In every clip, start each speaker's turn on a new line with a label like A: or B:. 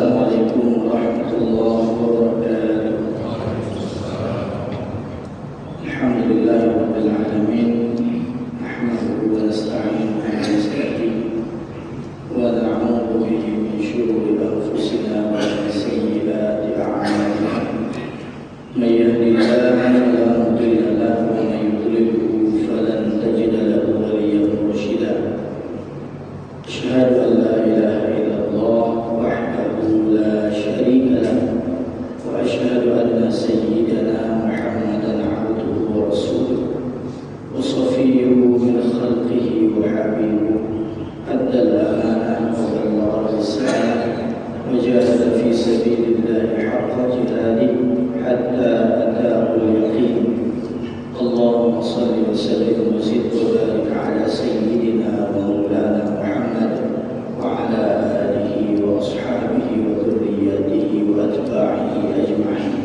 A: Assalamualaikum warahmatullahi wabarakatuh. Alhamdulillahirabbil alamin. Nahmaduhu wa nasta'inuhu wa nastaghfiruh wa na'udzu bihi min shururi anfusina wa min sayyiati a'malina. May yahdihillahu fala mudilla lahu wa may yudlilhu falan tajida lahu waliyyan mursyida. Asyhadu an la ilaha illallah wahdahu la syarika lahu wa asyhadu anna sayyidana Muhammadan abduhu wa rasuluh wa safiyyuhu min khalqihi wa habibuhu addal amanah wa ballagha risalah wa jahada fi sabilillahi haqqa jihadihi hatta ataahu al-yaqin. Allahumma salli wa sallim wa zid wa barik ala sayyidina wa maulana Muhammad wa ala alihi wa ashabihi wa dhurriyyatihi wa atba'ihi ajma'in.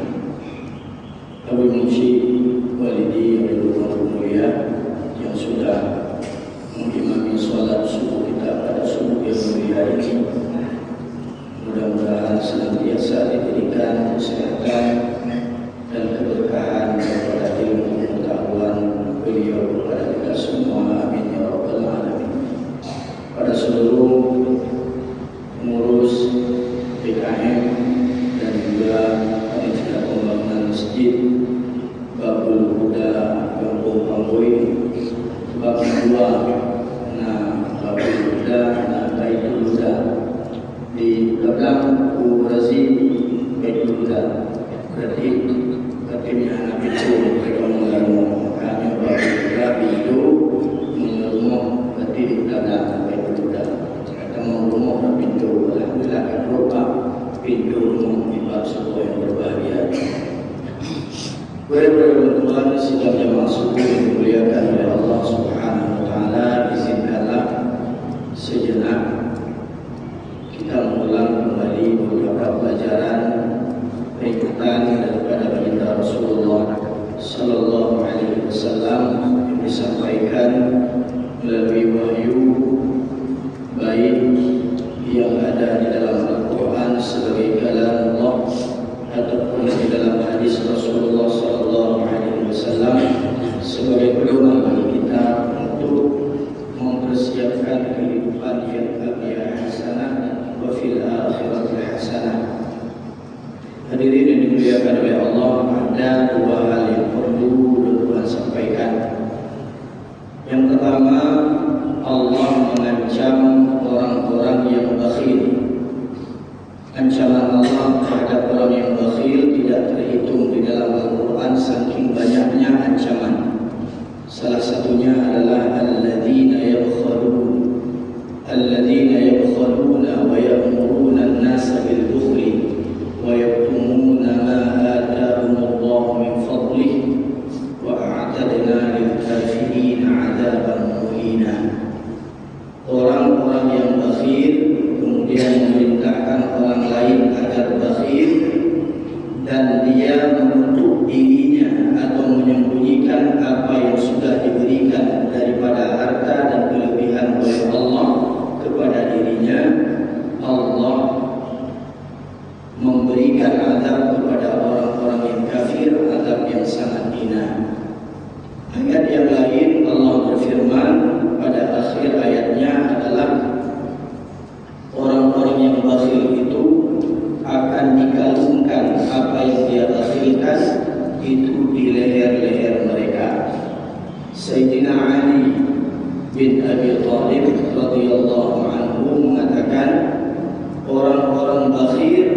A: Abu Musi walidi yang mulia yang sudah mengimami salat subuh kita pada subuh yang mulia ini, mudah-mudahan senantiasa diberikan kesehatan dan keberkahan kepada ilmu pengetahuan beliau kepada kita semua, amin ya rabbal alamin. Pada seluruh pengurus PKM dan juga panitia pembangunan masjid Babul Huda Kampung Pangoi, bab 2 Babul Huda Baitul Huda di belakang Razi Baitul Huda. Berarti katanya anak itu berumur kami Babul itu mengerumah berarti di belakang Baitul Huda. Kita mau rumah pintu, alhamdulillah kan lupa pintu rumah di bab sebuah yang berbahagia. Teman-teman sidang jamaah subuh yang dimuliakan oleh Allah Subhanahu wa taala, izinkanlah sejenak kita mengulang kembali beberapa pelajaran peringatan daripada baginda Rasulullah sallallahu alaihi wasallam yang disampaikan melalui wahyu baik yang ada di dalam Al-Quran sebagai kalam Allah ataupun di dalam hadis Rasulullah sallallahu alaihi wasallam sebagai pedoman bagi kita untuk mempersiapkan kehidupan yang mulia hasanah wa fil akhirati hasanah. Hadirin yang dimuliakan oleh Allah, ada dua hal yang perlu Tuhan sampaikan. Yang pertama, Allah mengancam orang-orang yang bakhil. Ancaman Allah terhadap orang yang bakhil tidak terhitung di dalam Al-Quran saking banyaknya ancaman. Salah satunya adalah alladzina yabkhaluna wa ya'muruna an-nasa bil bukhli wa yaktumuna ma atahumullahu min fadlihi wa a'tadna lil kafirina 'adaban muhina. Orang-orang yang bakhil kemudian memerintahkan orang lain agar bakhil dan dia menutup dirinya atau menyembunyikan apa yang sudah diberikan daripada harta dan kelebihan oleh Allah kepada dirinya. Allah memberikan azab kepada orang-orang yang kafir, azab yang sangat hina. Ayat yang lain Allah berfirman pada akhir ayatnya adalah orang-orang yang bakhil itu akan dikalungkan apa yang dia bakhilkan itu di leher-leher mereka. Sayyidina Ali bin Abi Thalib radhiyallahu anhu mengatakan orang-orang bakhil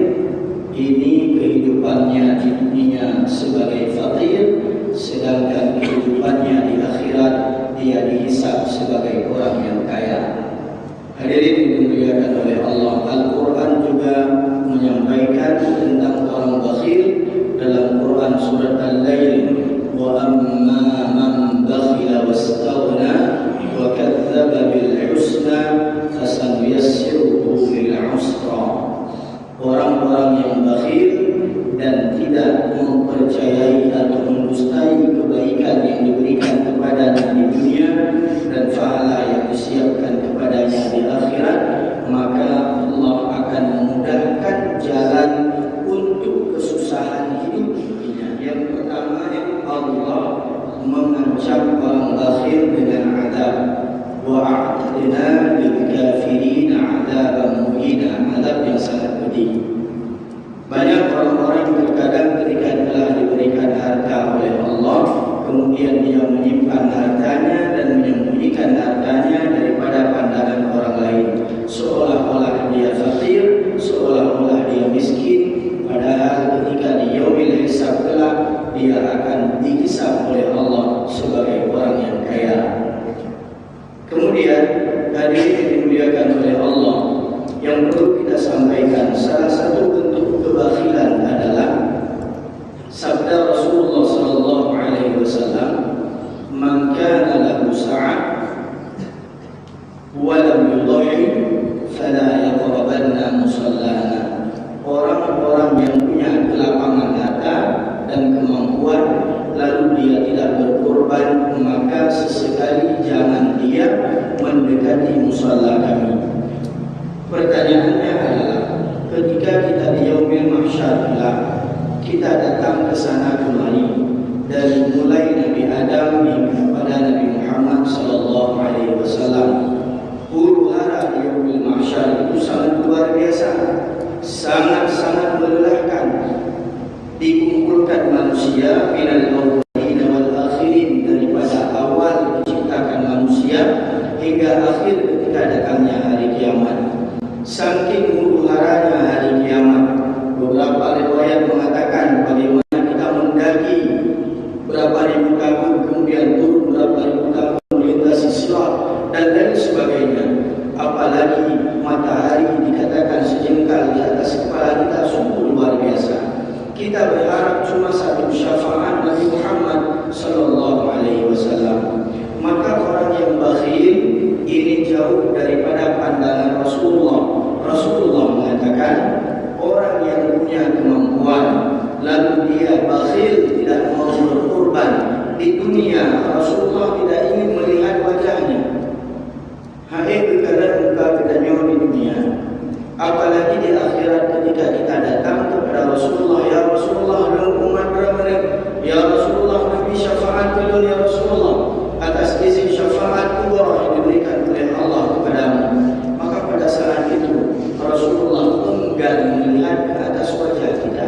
A: ini kehidupannya di dunia sebagai fakir, sedangkan kehidupannya di akhirat dia dihisab sebagai orang yang kaya. Hadirin dimuliakan oleh Allah, Al-Quran juga menyampaikan tentang orang bakhil dalam Quran surat Al-Lail, wa amma man bakhila wastaghna wa kadzdzaba bil husna fasanuyassiruhu lil usra. Orang-orang yang bakhil dan tidak mempercayai atau mendustai kebaikan yang diberikan kepadanya di dunia dan pahala yang disiapkan kepadanya di akhirat, maka Allah akan memudahkan berakhir dengan azab. Wa a'tadna lil kafirin 'adzaban muhina, azab yang sangat pedih. Banyak orang-orang yang terkadang ketika telah diberikan harta oleh Allah, kemudian dia menyimpan hartanya dan menyembunyikan hartanya daripada pandangan orang lain, seolah-olah dia fakir, seolah-olah dia miskin, padahal ketika di yaumil hisab kelak dia akan dihisab oleh Allah sebagai orang yang kaya. Kemudian hadirin yang dimuliakan oleh Allah, yang perlu kita sampaikan, salah satu bentuk kebakhilan adalah sabda Rasulullah sallallahu alaihi wasallam, "Man kana lahu sa'ah wa lam yudhi fala yaqrabanna musallana." Orang-orang yang punya kelapangan harta dan kemampuan lalu dia tidak berkorban, maka sesekali jangan dia mendekati musalla kami. Pertanyaannya adalah, ketika kita di yaumil mahsyar kita datang ke sana kemari, dari mulai Nabi Adam hingga kepada Nabi Muhammad sallallahu alaihi wasallam, huru-hara di yaumil mahsyar itu sangat luar biasa, sangat-sangat melelahkan. Dikumpulkan manusia minal awwalin wal akhirin, daripada awal diciptakan manusia hingga akhir ketika datangnya hari kiamat. Saking huru-haranya hari kiamat, beberapa riwayat mengatakan bagaimana kita mendaki berapa ribu tahun, kemudian turun berapa ribu tahun melintasi sirat dan lain sebagainya. Apalagi matahari dikatakan sejengkal di atas kepala kita, sungguh luar biasa. Kita berharap cuma satu syafaat Nabi Muhammad sallallahu alaihi wasallam. Maka orang yang bakhil ini jauh daripada pandangan Rasulullah. Rasulullah mengatakan, orang yang punya kemampuan lalu dia bakhil, tidak mau berkorban di dunia, Rasulullah tidak ingin melihat wajahnya. Hai berkadang muka kedanya di dunia, apalagi di akhirat ketika kita datang kepada Rasulullah, ya Rasulullah, dalam umat berapa? Ya Rasulullah, Nabi syafaat dulu ya Rasulullah, atas izin syafaat kubra yang diberikan oleh Allah kepadamu. Maka pada saat itu Rasulullah enggan melihat ke atas wajah kita.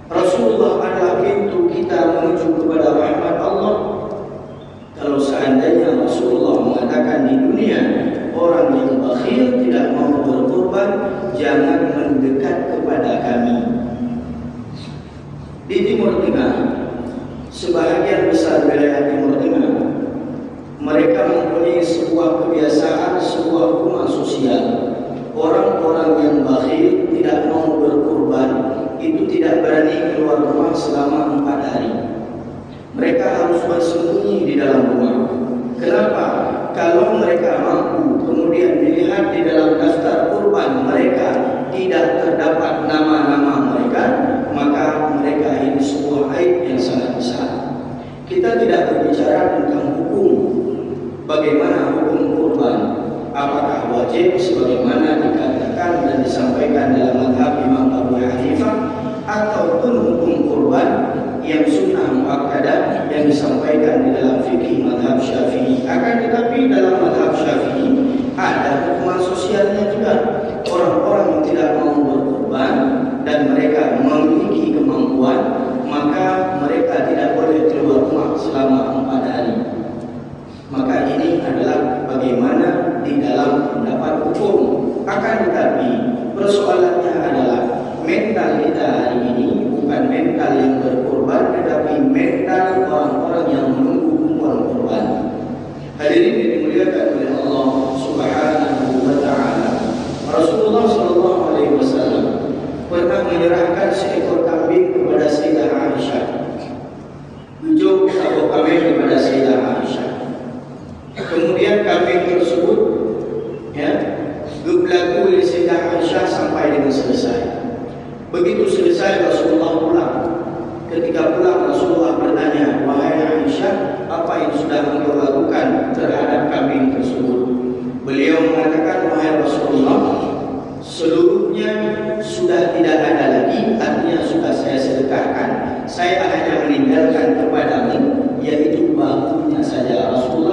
A: Rasulullah adalah pintu kita menuju kepada rahmat Allah. Kalau seandainya Rasulullah mengatakan di dunia orang yang bakhil tidak mau berkorban, jangan mendekat kepada kami. Di Timur Tengah, sebahagian besar wilayah Timur Tengah, mereka mempunyai sebuah kebiasaan, sebuah rumah sosial. Orang-orang yang bakhil tidak mau berkorban itu tidak berani keluar rumah selama 4 hari. Mereka harus bersembunyi di dalam rumah. Kenapa? Kalau mereka mampu kemudian dilihat di dalam daftar kurban mereka tidak terdapat nama-nama mereka, maka mereka ini sebuah aib yang sangat besar. Kita tidak berbicara tentang hukum. Bagaimana hukum kurban? Apakah wajib sebagaimana dikatakan dan disampaikan dalam mazhab Imam Abu Hanifah, ataupun hukum kurban yang sunnah muakkadah yang disampaikan di dalam fikih mazhab Syafi'i? Akan tetapi dalam mazhab Syafi'i ada hukuman sosialnya juga. Orang-orang yang tidak mau berkurban dan mereka memiliki kemampuan, maka mereka tidak boleh keluar rumah selama 4 hari. Maka ini adalah bagaimana di dalam pendapat hukum. Akan tetapi persoalannya adalah mental kita hari ini bukan mental yang berkorban, tetapi mental orang-orang yang menunggu kumpulan korban. Hadirin yang dimuliakan oleh Allah Subhanahu wa taala, Rasulullah sallallahu alaihi wasallam pernah menyerahkan seekor kambing kepada Sayyidah Aisyah. Beliau atau kambing kepada Sayyidah Aisyah. Kemudian kambing tersebut berlaku oleh Sayyidah Aisyah sampai dengan selesai. Begitu selesai Rasulullah pulang. Ketika pulang Rasulullah bertanya, "Wahai Aisyah, apa yang sudah engkau lakukan terhadap kambing tersebut?" Beliau mengatakan, "Wahai Rasulullah, seluruhnya sudah tidak ada lagi, artinya sudah saya sedekahkan. Saya hanya meninggalkan kepadamu yaitu bahunya saja." Rasulullah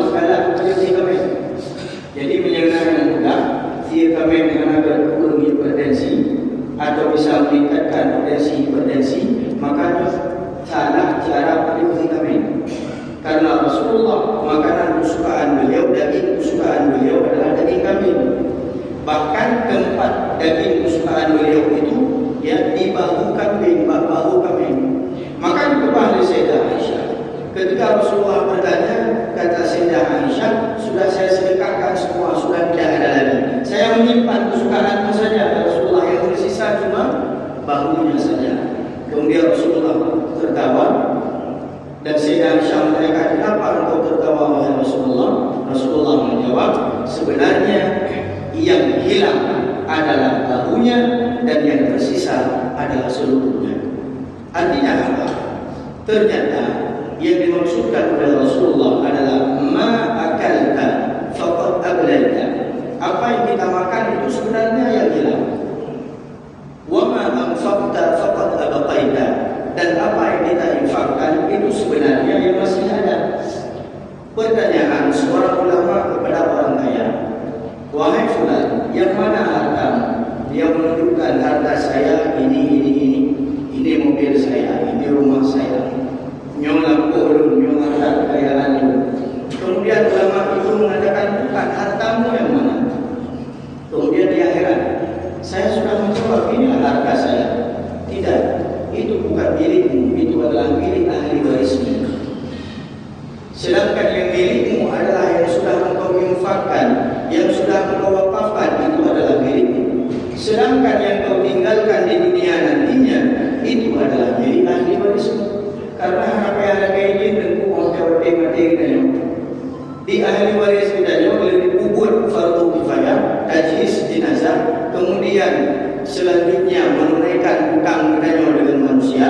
A: atau bisa meningkatkan potensi hipertensi, maka salah cara penyuhi kami. Karena Rasulullah, makanan kesukaan beliau, daging kesukaan beliau adalah daging kambing. Bahkan keempat daging kesukaan beliau itu ya di bahu kambing, bahu kambing. Maka diketahui Sayyidah Aisyah, ketika Rasulullah bertanya, kata Sayyidah Aisyah, sudah saya sedekahkan semua, sudah tidak ada lagi. Saya menyimpan kesukaanmu saja. Rasulullah, yang tersisa cuma bahunya saja. Kemudian Rasulullah tertawa. Dan Sayyidah Aisyah menanyakan, kenapa engkau tertawa wahai Rasulullah? Rasulullah menjawab, sebenarnya yang hilang adalah bahunya dan yang tersisa adalah seluruhnya. Artinya apa? Ternyata yang dimaksudkan oleh Rasulullah adalah ma akalta faqad ablaita. Apa yang kita makan itu sebenarnya yang hilang. Wa ma anfaqta faqad abqaita. Dan apa yang kita infakkan itu sebenarnya yang masih ada. Pertanyaan seorang ulama kepada orang kaya, wahai fulan, yang mana hartamu? Dia menunjukkan harta saya ini mobil saya, ini rumah saya, nyong lampul, nyong harta kekayaan itu. Kemudian ulama itu mengatakan, bukan, hartamu yang mana? Kemudian dia heran, saya sudah menjawab, inilah harta saya. Tidak, itu bukan milikmu, itu adalah milik ahli warismu. Sedangkan yang milikmu adalah yang sudah engkau infakkan, yang sudah engkau wakafkan, itu adalah milikmu. Sedangkan yang kau tinggalkan di dunia nantinya, itu adalah milik ahli warismu. Karena apa yang ini tentu mau mati di ahli waris kita boleh dikubur fardu kifayah, tajhis jenazah, kemudian selanjutnya menunaikan hutang kita dengan manusia,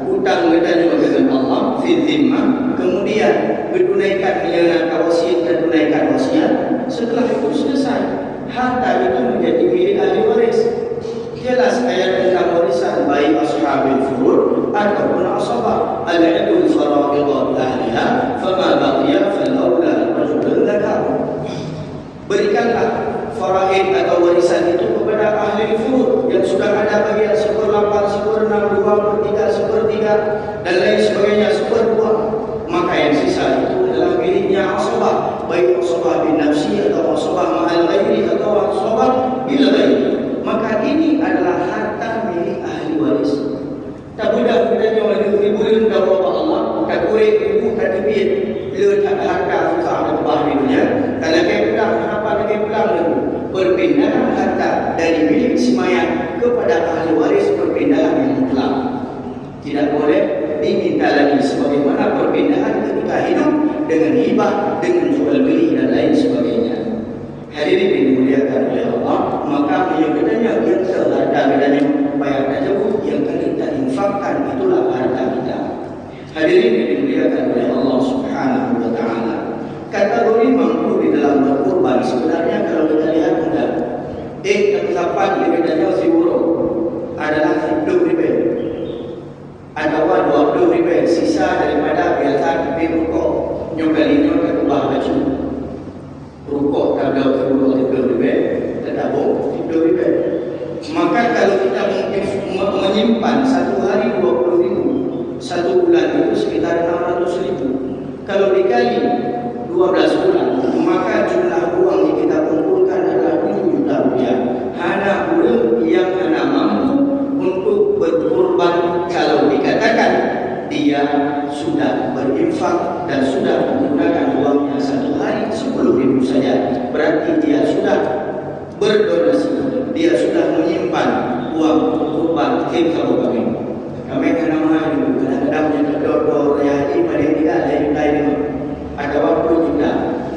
A: hutang kita dengan Allah fi dhimmah, kemudian menunaikan menjalankan wasiat dan tunaikan wasiat. Setelah itu selesai, harta itu menjadi milik ahli waris. Jelas ayat tentang warisan baik ashabil furud ataupun asabah, al-'idul fara'idha bi ahliha fama baqiya fal aula rajulun dzakar. Berikanlah faraid atau warisan itu kepada ahli furud yang sudah ada bagian 1/8, 1/6, 2/3, 1/3 dan lain sebagainya 1/2. Maka yang sisa itu adalah miliknya asabah, baik asabah bin nafsi atau asabah ma'al ghairi atau asabah bil ghairi. Maka ini adalah harta milik ahli waris. Tak mudah kita oleh ribuan dari Allah, tak boleh ibu tak dibit lihat harta susah dan bahayanya. Kalau kita pulang, apa kita pulang lagi? Perpindahan harta dari milik semayang kepada ahli waris, perpindahan yang mutlak. Tidak boleh diminta lagi sebagaimana perpindahan ketika hidup dengan hibah, dengan jual beli dan lain sebagainya. Hadirin dimuliakan oleh Allah, maka yang bedanya yang terhadap bedanya bayar tersebut yang kita infakkan itulah harta kita. Hadirin dimuliakan oleh Allah Subhanahu wa taala. Kategori mampu di dalam berkorban sebenarnya kalau kita lihat mudah. Ketetapan di bedanya zero adalah 20 atau 20 sisa daripada biasa di rukuk nyokalinya ke ubah baju. Rukuk kalau kedua tertabung 20. Maka kalau kita menyimpan satu hari 20.000, satu bulan itu sekitar 600.000. Kalau dikali 12 bulan, maka jumlah uang yang kita kumpulkan adalah 7 juta rupiah. Hanya belum yang hanya mampu untuk berkorban kalau dikatakan dia sudah berinfak dan sudah menggunakan uangnya satu hari 10.000 saja, berarti dia sudah berdonasi, dia sudah menyimpan uang kurban. Kalau kami kena mahu kadang-kadang punya kedor yang pada tidak lain ada waktu juga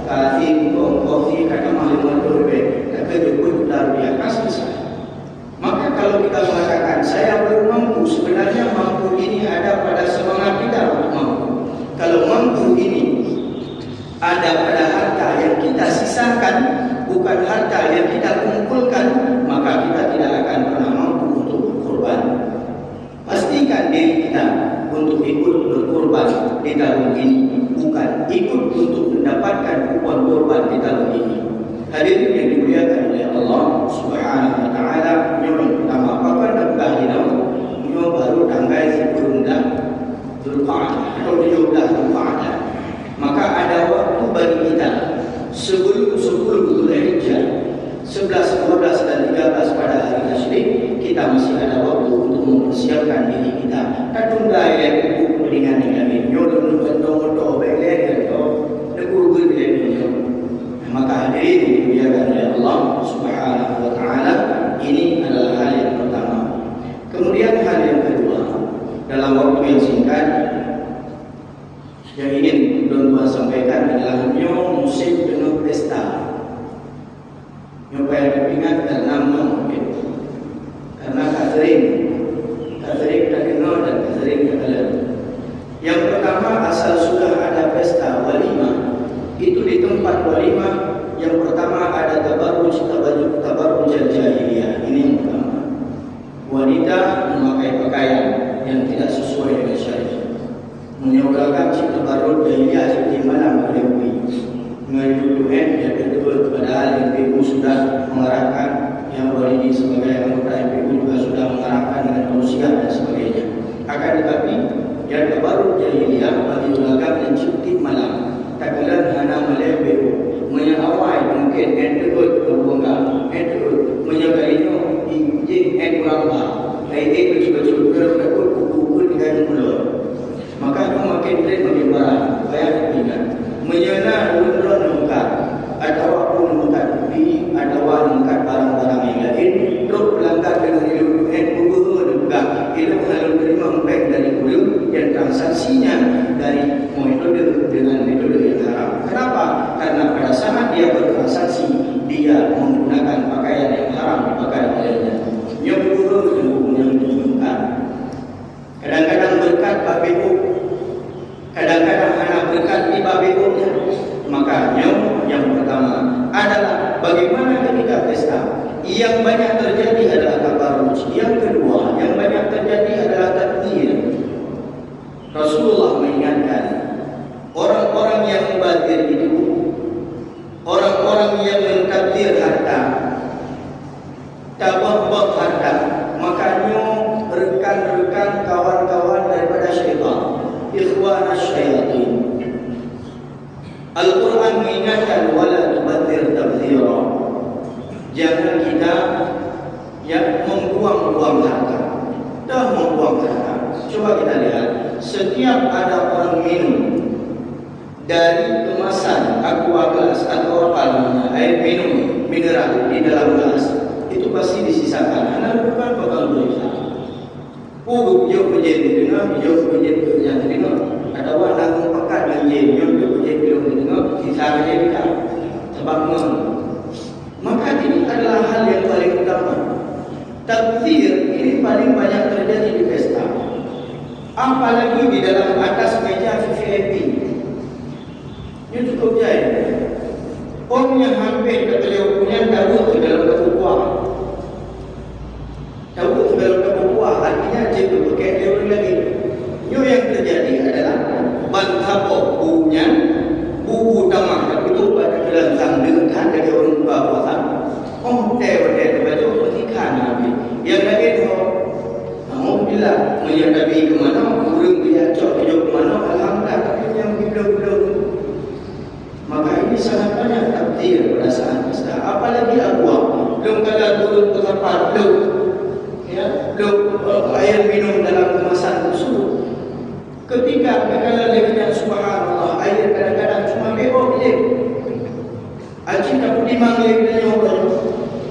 A: kasih kopi kata mahu lebih tak kerja pun rupiah kasih saya. Maka kalau kita mengatakan saya belum mampu, sebenarnya mampu ini ada pada semangat kita untuk mampu. Kalau mampu ini ada pada harta yang kita sisakan, bukan harta yang kita kumpulkan, maka kita tidak akan pernah mampu untuk berkorban. Pastikan diri kita untuk ikut berkorban di tahun ini, bukan ikut untuk mendapatkan kupon korban di tahun ini. Hadirin yang dimuliakan oleh Allah Subhanahu wa taala, yang pertama, apakah mempersiapkan diri kita. Tak tunda yang buku dengan lagi. Nyolong bentong-bentong belek atau neguru belek. Maka hadirin dimuliakan oleh Allah Subhanahu wa taala, ini adalah hal yang pertama. Kemudian hal yang kedua, dalam waktu yang singkat yang ingin tuan-tuan sampaikan adalah musim penuh pesta. Yang saya ingat nama karena catering tak kenal dan catering tak kenal. Yang pertama, asal sudah ada pesta walimah, itu di tempat walimah yang pertama ada tabarruj jahiliyah. Ini yang pertama, wanita memakai pakaian yang tidak sesuai dengan syariat, menyodorkan cipta baru jahiliyah seperti mana mengetahui mengajukan ya betul padahal MPU sudah mengarahkan yang ini sebagai anggota MPU juga sudah mengarahkan dengan tausiah dan sebagainya. Akan tetapi yang terbaru jahiliyah bagi ulagam dan cipti malam tak kala hana melebih menyawai mungkin enterut berbunga enterut menyagarinya injing enturamba itu betul-betul berlaku kuku dengan mulut. Maka itu makin berat makin berat. Bayang ingat menyana ulun mengkat atau pun mengkat bi atau mengkat barang-barang yang lain terus berlanggar dengan ilmu juga ilmu halus terima baik dari ulun dan transaksinya dari metode dengan metode yang haram. Kenapa? Karena pada saat dia bertransaksi dia menggunakan pakaian yang haram dipakai olehnya. Yang menggunakan kadang-kadang berkat babiku, kadang-kadang anak berkat di babiku-nya. Makanya yang pertama adalah bagaimana ketika pesta. Yang banyak terjadi adalah tabarruj. Yang kedua, yang banyak terjadi adalah takdir. Rasulullah mengingatkan orang-orang yang mubazir itu, orang-orang yang mentakdir harta, tabah-bah harta, makanya rekan-rekan kawan-kawan daripada syaitan, ikhwan asy-syayatin. Al-Quran mengingatkan wala tubadzir tabdzira. Jangan kita yang membuang-buang harta. Dah membuang harta. Coba kita lihat, setiap ada orang minum dari kemasan aqua gelas atau apa namanya air minum mineral di dalam gelas, itu pasti disisakan. Anak bukan bakal dosa. Jauh menjadi dengar, jauh menjadi dengar. Ada orang yang pekat dengan jauh menjadi dengar, sisanya tidak. Sebab maka ini adalah hal yang paling utama. Takdir ini paling banyak terjadi di pesta. Apalagi di dalam atas meja VIP. Ini cukup jahil. Orang yang hampir beliau punya tahu ke dalam kebukuan. Tahu ke dalam kebukuan artinya dia berpakai teori lagi. Ini yang terjadi adalah bantabo punya buku tamak itu pada gelantang dengan dari orang bawah. Teori baca petikan Nabi. Yang lagi tu, bila menyadapi ke mana, burung dia cok ke mana, alhamdulillah. Tapi yang bila-bila, maka ini sangat banyak takdir pada saat pesta. Apalagi aqua, belum kala turun ke tempat belum air minum dalam kemasan tersebut. Ketika kala lewatnya subhanallah, air kadang-kadang cuma bewok je. Acik tak pergi manggil kita nyoba.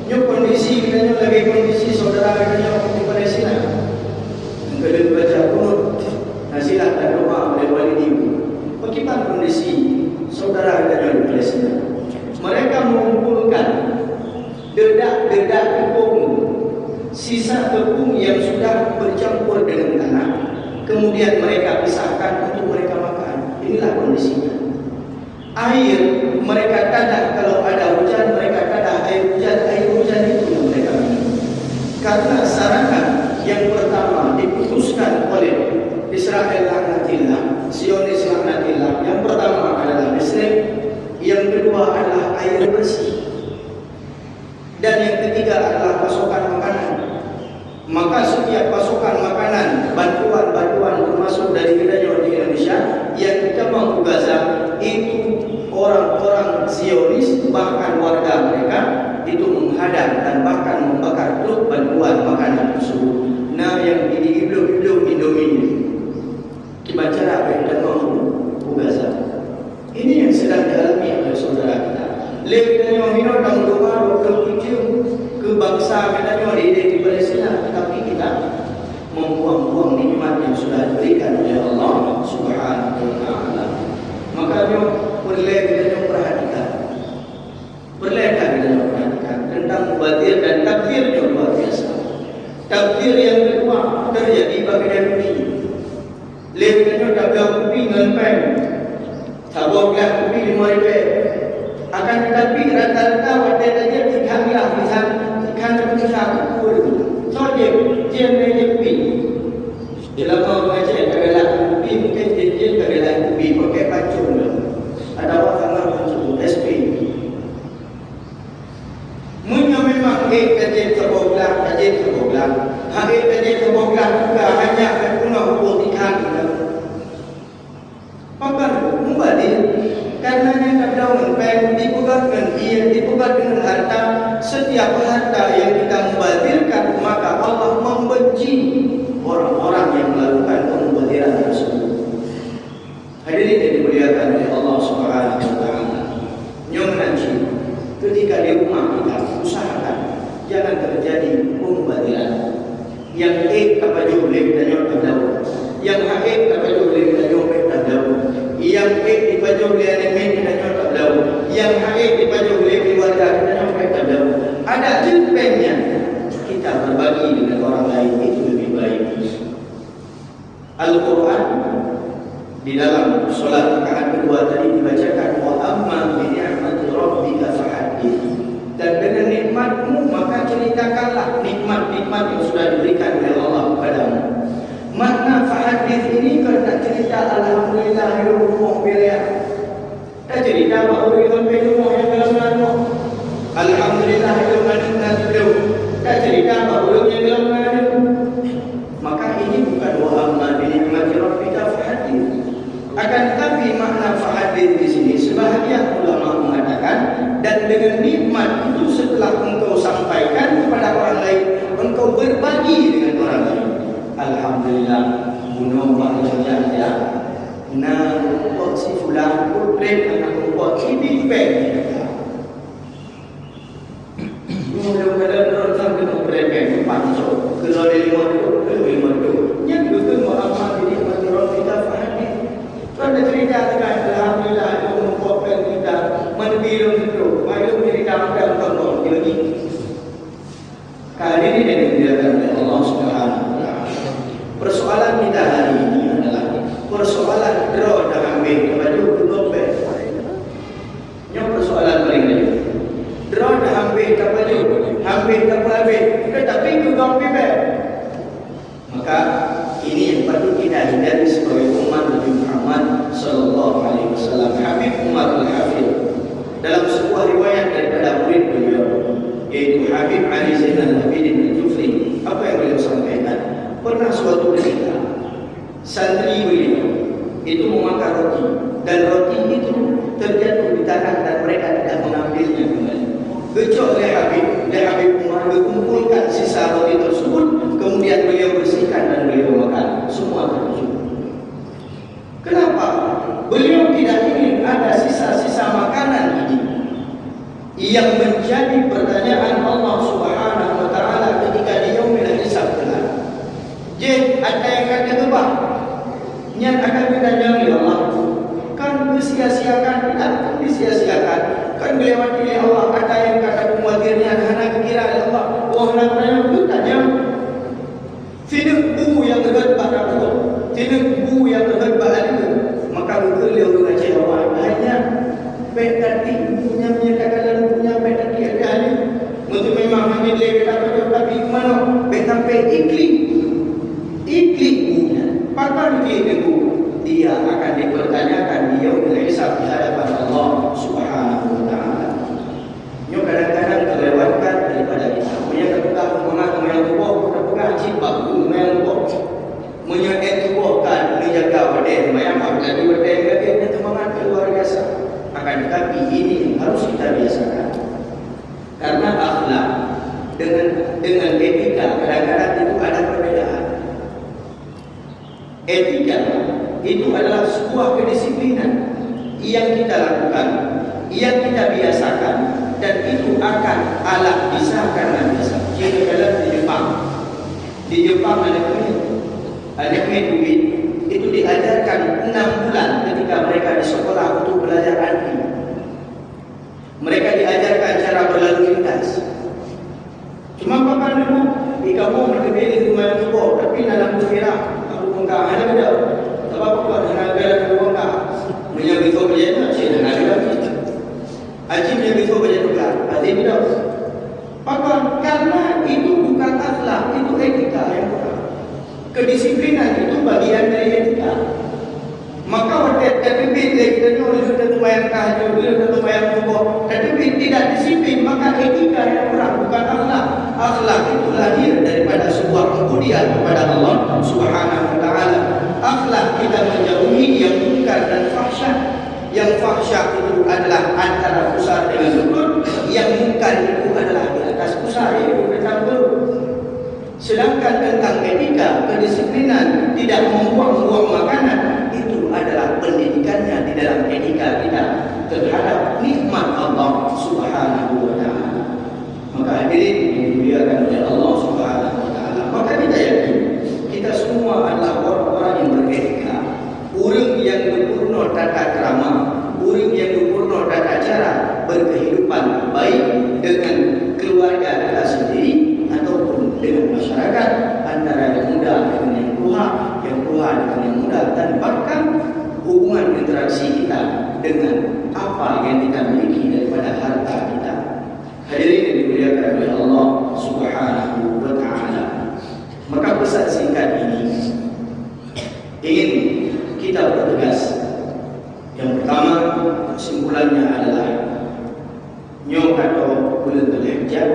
A: Nyok kondisi kita nyok lagi kondisi saudara kita nyok di Palestina. Kalau baca kunut, nasilah dan doa oleh walidimu. Bagaimana kondisi saudara kita nyok di Palestina? Mereka mengumpulkan dedak-dedak tepung, sisa tepung yang sudah bercampur dengan tanah, kemudian mereka pisahkan untuk mereka makan. Inilah kondisinya. Air mereka tadah kalau ada hujan, mereka tadah air hujan itu yang mereka minum. Karena sarangan yang pertama diputuskan oleh Israel laknatillah, Zionis laknatillah. Yang pertama adalah listrik, yang kedua adalah air bersih, dan yang ketiga adalah pasokan makanan. Maka setiap pasokan makanan, bantuan-bantuan termasuk dari gereja di Indonesia yang kita mampu Gaza, itu orang-orang Zionis bahkan warga mereka itu menghadang dan bahkan membakar truk bantuan makanan tersebut. Nah, yang takdir yang kedua terjadi bagi Yahudi. Lepas tak belah kopi dengan pen, sabuk belah kopi 5 akan tetapi rata-rata wadah saja dikhamlah misal ikan terbesar kupur so dia kopi dalam mau mengajar kagalah kopi mungkin dia kagalah kopi pakai pacung ada orang sama pacung SP munya memang kajian seboglah hari kajian seboglah juga hanya berguna hubung ikan papan membalik karenanya terdaun pen dipegat dengan ia dipegat dengan harta. Setiap harta yang kita membazirkan maka Allah membenci orang-orang yang melakukan pembaziran tersebut. Hadirin yang dimuliakan oleh Allah Subhanahu wa taala. Nyong nanti ketika di rumah kita usahakan jangan terjadi pembaziran. Yang kepada boleh dan yang terdaun. Yang kepada boleh dan yang terdaun. Yang kepada boleh dan yang terdaun. Yang kepada boleh keluarga dan yang terdaun. Ada jenisnya kita berbagi dengan orang lain itu lebih baik. Al-Quran di dalam solat rakaat kedua tadi dibacakan wa amma bi ni'mati rabbika fahaddits. Dan dengan nikmatmu maka ceritakanlah nikmat-nikmat yang sudah diberikan oleh Allah kepadamu. Makna fahaddits ini kerana cerita alhamdulillah rumah belia. Tak cerita bahawa kita rumah yang dalam-dalam. Alhamdulillah dalam-dalam tu. Tak cerita bahawa yang dalam-dalam. Maka ini bukan wa amma bi ni'mati rabbika fahaddits. Akan tetapi makna fahaddits di sini sebahagian ulama mengatakan dan dengan nikmat itu setelah engkau sampaikan kepada orang lain, engkau berbagi dengan orang lain. Alhamdulillah, bunuh manusia ya. Nah, buat si fulan portrait anak buat ini bag. Mudah-mudahan orang sampai portrait bag panco. Kalau ada 5 yang betul Muhammad ini menurut kita fahami. Kalau cerita dengan alhamdulillah itu membuatkan kita menbilang itu, maklum cerita dan tonton ini. Kali ini dilihatkan oleh Allah Subhanahu wa taala. Persoalan kita hari ini adalah persoalan draw dan ambil kepada dompet. Yang persoalan mereka draw dan ambil kepada tetapi juga ambil. Maka ini yang perlu kita hindari sebagai umat Nabi Muhammad sallallahu alaihi wasallam. Habib Umar al-Hafidh dalam sebuah riwayat daripada murid beliau yaitu Habib Ali Zainal Abidin al-Jufri, apa yang beliau sampaikan? Pernah suatu ketika santri beliau itu memakan roti dan roti itu terjatuh di tanah dan mereka tidak mengambilnya kembali. Gecok oleh Habib Umar kumpulkan sisa roti tersebut, kemudian beliau bersihkan dan beliau makan. Semua terkejut. Kenapa? Beliau tidak ingin ada sisa-sisa makanan ini yang menjadi pertanyaan Allah Subhanahu wa taala ketika di yaumil hisab kelak. Jadi ada yang kata gebah, yang akan kita jami Allah kan disia-siakan, tidak disia-siakan. Kan melewati oleh Allah. Ada yang kata khawatirnya hana kira Allah, wah nak tanya itu tajam. Tidak bu yang dekat pada aku, tidak bu yang dekat pada itu. Maka betul dia orang cakap Allah hanya betati punya menyatakan punya betati ada hari. Untuk memang hanya dia kata tapi mana betampe iklim punya. Pakar iklim itu dia akan dipertanyakan di yaumil hisab di hadapan Allah Subhanahu wa taala. Nyo kadang-kadang terlewatkan daripada kita. Punya kepegang mengaku yang tubuh, kepegang cipak yang tubuh. Menyeret tubuh kan menjaga badan, bayang lagi badan dia semangat luar biasa. Akan tetapi ini harus kita biasakan. Karena akhlak dengan etika kadang-kadang itu ada perbedaan. Etika itu adalah sebuah kedisiplinan yang kita lakukan, yang kita biasakan, dan itu akan alat bisa karena biasa. Jadi dalam di Jepang ada duit itu diajarkan 6 bulan ketika mereka di sekolah untuk belajar arti. Mereka diajarkan cara berlalu lintas. Cuma papan dulu
B: kamu berbeza dengan tubuh, tapi dalam tubuh kalau bongkar ada beda. Sebab apa? Hanya beda kalau bongkar. Menyambut itu berjaya, saya nak beda. Haji menyambut itu berjaya juga. Haji beda. Maka karena itu bukan akhlak, itu etika yang bukan. Kedisiplinan itu bagian dari etika. Maka waktu tertibit kita nyuruh kita tumayang tahajud, kita tumayang tubuh, tertibit tidak disiplin, maka etika yang kurang, bukan akhlak. Akhlak itu lahir daripada sebuah kemudian kepada Allah Subhanahu Wa Taala. Akhlak kita menjauhi yang munkar dan fahsya. Yang fahsya itu adalah antara pusar dengan lutut, yang munkar itu adalah di atas pusar, yaitu bercampur. Sedangkan tentang etika, kedisiplinan, tidak membuang-buang makanan, itu adalah pendidikannya di dalam etika kita terhadap nikmat Allah Subhanahu Wa Taala. Maka hadirin dimuliakan oleh Allah Subhanahu Wa Taala. Maka kita yakin kita semua adalah orang-orang yang beretika, orang yang berpurna tata krama, orang yang berpurna tata cara berkehidupan baik dengan keluarga kita sendiri ataupun dengan masyarakat, antara yang muda dengan yang tua dengan yang muda, dan bahkan hubungan interaksi kita dengan apa yang kita miliki daripada harta kita. Hadirin yang dimuliakan oleh Allah Subhanahu Wa Taala. Maka pesan singkat ini ingin kita bertegas. Yang pertama, kesimpulannya adalah nyok atau bulan Dzulhijjah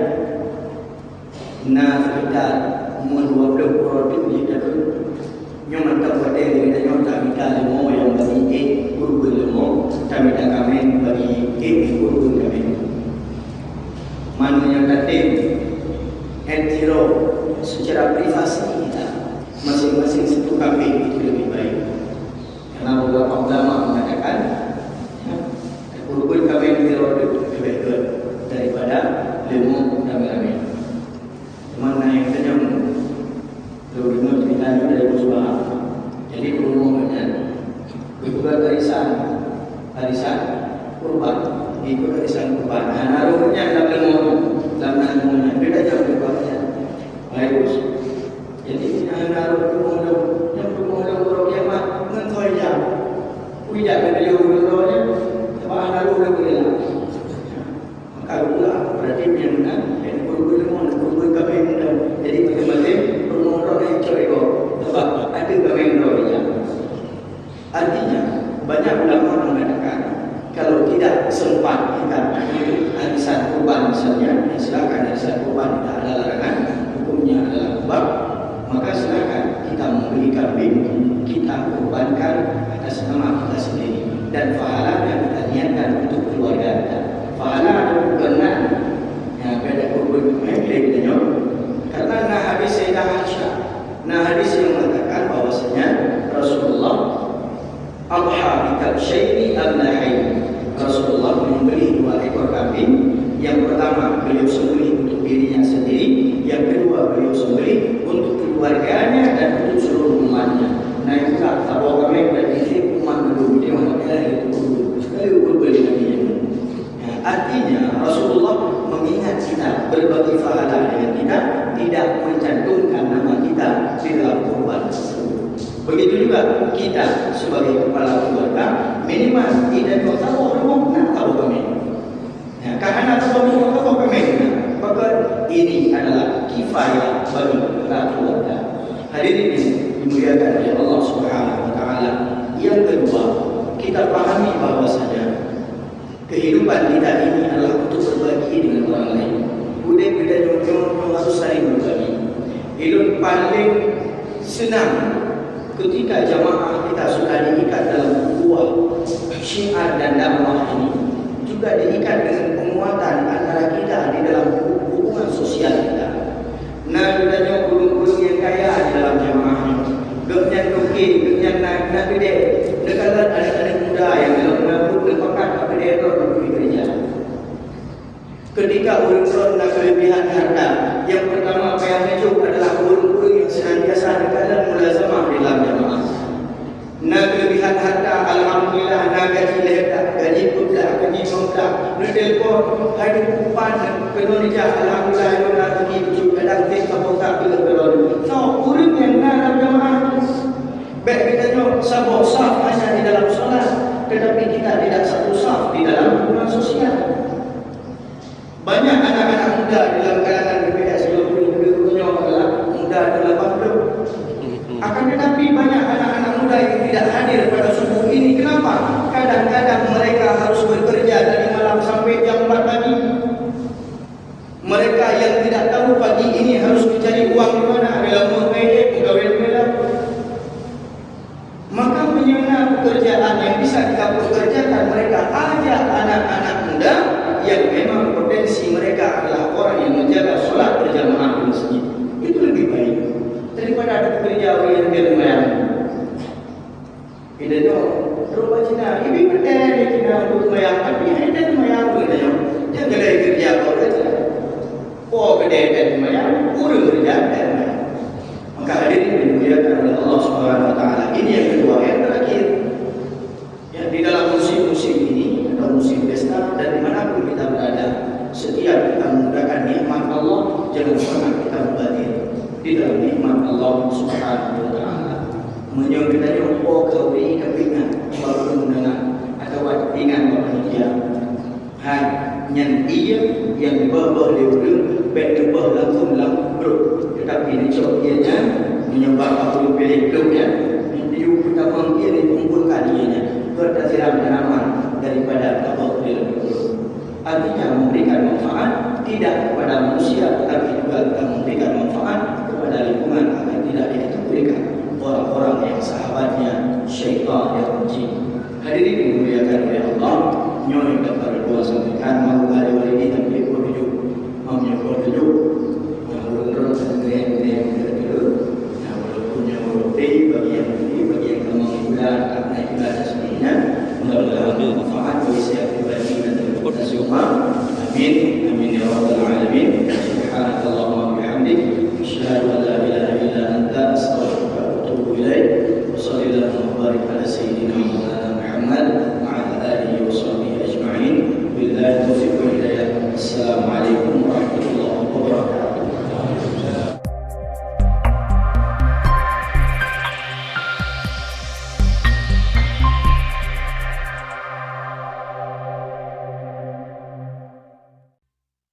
B: na kita meluap produk kita tu nyok mantap pada kita nyok tak kita lemo yang bagi guru lemo, tak kita kami bagi guru kami. Mana yang datang hero secara privasi kita masing-masing satu kambing itu lebih baik. Karena beberapa ulama mengatakan guru kambing hero itu lebih baik daripada lemo kambing. Mana yang kenyang dengar ceritanya dari Musbah. Jadi perumuhannya juga arisan kurban, itu arisan kurban. Naruhnya dalam naruhnya beda jauh kurbannya. Baik. Jadi naruh perumuhan orang kiamat mentoy jam. Kuida beliau berdoanya, sebab naruh boleh lah. Maka pula berarti yang benar ini guru kami benar. Jadi macam-macam perumuhan yang coba. Sebab ada kami benar. Artinya banyak ulama mengatakan kalau tidak sempat kita arisan kurban misalnya, silakan arisan kurban tidak ada larangan, hukumnya adalah kubah, maka silakan kita membeli kambing, kita kurbankan atas nama kita sendiri, dan pahala yang kita niatkan untuk keluarga kita. Pahala ada berkenaan yang ada kurban kita nyok. Karena hadis Sayyidah Aisyah, hadis yang mengatakan bahwasanya Rasulullah Adha bikabsyaini amlahain. Rasulullah membeli 2 ekor kambing. Yang pertama beliau sembelih untuk dirinya sendiri, yang kedua beliau sembelih untuk keluarganya dan untuk seluruh umatnya. Nah itu tak bawa kambing dan isi umat dulu. Dia mengatakan itu sekali berbeli nabinya. Artinya Rasulullah mengingat kita berbagi pahala dengan kita, tidak mencantumkan nama kita di dalam kurban tersebut. Begitu juga kita sebagai kepala keluarga minimal tidak tahu rumah nak tahu kami. Karena tahu kami, maka ini adalah kifayah bagi kepala keluarga. Hadirin dimuliakan oleh Allah Subhanahu Wa Taala. Yang kedua, kita pahami bahwasanya kehidupan kita ini adalah untuk berbagi dengan orang lain. Budaya kita jom harus saling berbagi. Hidup paling senang ketika jamaah kita sudah diikat dalam ukhuwah syiar dan dakwah ini, juga diikat dengan penguatan antara kita di dalam hubungan sosial kita. Nah, adanya guru-guru yang kaya di dalam jamaahnya, gemnya tukir, gemnya nak gede, dekat anak-anak muda yang dalam menabur dekat apa dia pergi gereja. Ketika urun nak kelebihan harta, yang pertama apa yang hidup adalah guru-guru yang senantiasa dekat dan mulazamah di dalam jamaah. Nak kelebihan harta, alhamdulillah, nak gaji lehat, gaji budak, gaji muda, nak telefon, hidup kupan, penuh dijah, alhamdulillah, yang nak pergi kadang tik kapok kita sabuk saf hanya di dalam solat, tetapi kita tidak satu saf di dalam hubungan sosial. Banyak anak-anak muda dalam kalangan BPS 20 adalah muda adalah 80. Akan tetapi banyak anak-anak muda yang tidak hadir pada subuh ini. Kenapa? Kadang-kadang mereka harus bekerja dari malam sampai jam 4 pagi. Mereka yang tidak tahu pagi ini harus mencari uang di mana, adalah mengajar, pegawai. Maka menyana pekerjaan yang bisa dikabul kerjakan, mereka ajak anak-anak muda yang memang potensi mereka adalah orang yang menjaga solat berjamaah di masjid. Itu lebih baik daripada ada pekerja yang bermain. Kita tahu rumah Cina, ibu bertanya di Cina untuk mayang, tapi ada mayang bertanya, jangan lagi kerja kau saja. Oh, kedai mayang, urus kerja dan mayang. Maka hadirin dimuliakan oleh Allah Subhanahu Wa Taala. Ini yang kedua, yang terakhir. Yang di dalam musim-musim ini atau musim pesta dan dimanapun kita berada, setiap kita menggunakan nikmat Allah, jangan pernah kita berbatin di dalam nikmat Allah Subhanahu Wa Taala. Menyong kita jumpa ke WI kepingan baru mendengar atau ingat bahagia. Hai yang ia yang dibawa diurut berubah langsung dalam grup, tetapi dicoknya menyebabkan perlu pilih grupnya. Video pertama ia dikumpulkan ianya bertasiram tanaman daripada tabak dalam grup. Artinya memberikan manfaat tidak kepada manusia, tetapi juga memberikan manfaat kepada lingkungan agar tidak diberikan orang-orang yang sahabatnya syaitan yang benci. Hadirin dimuliakan oleh Allah, nyonya dapat berdoa sampaikan mahu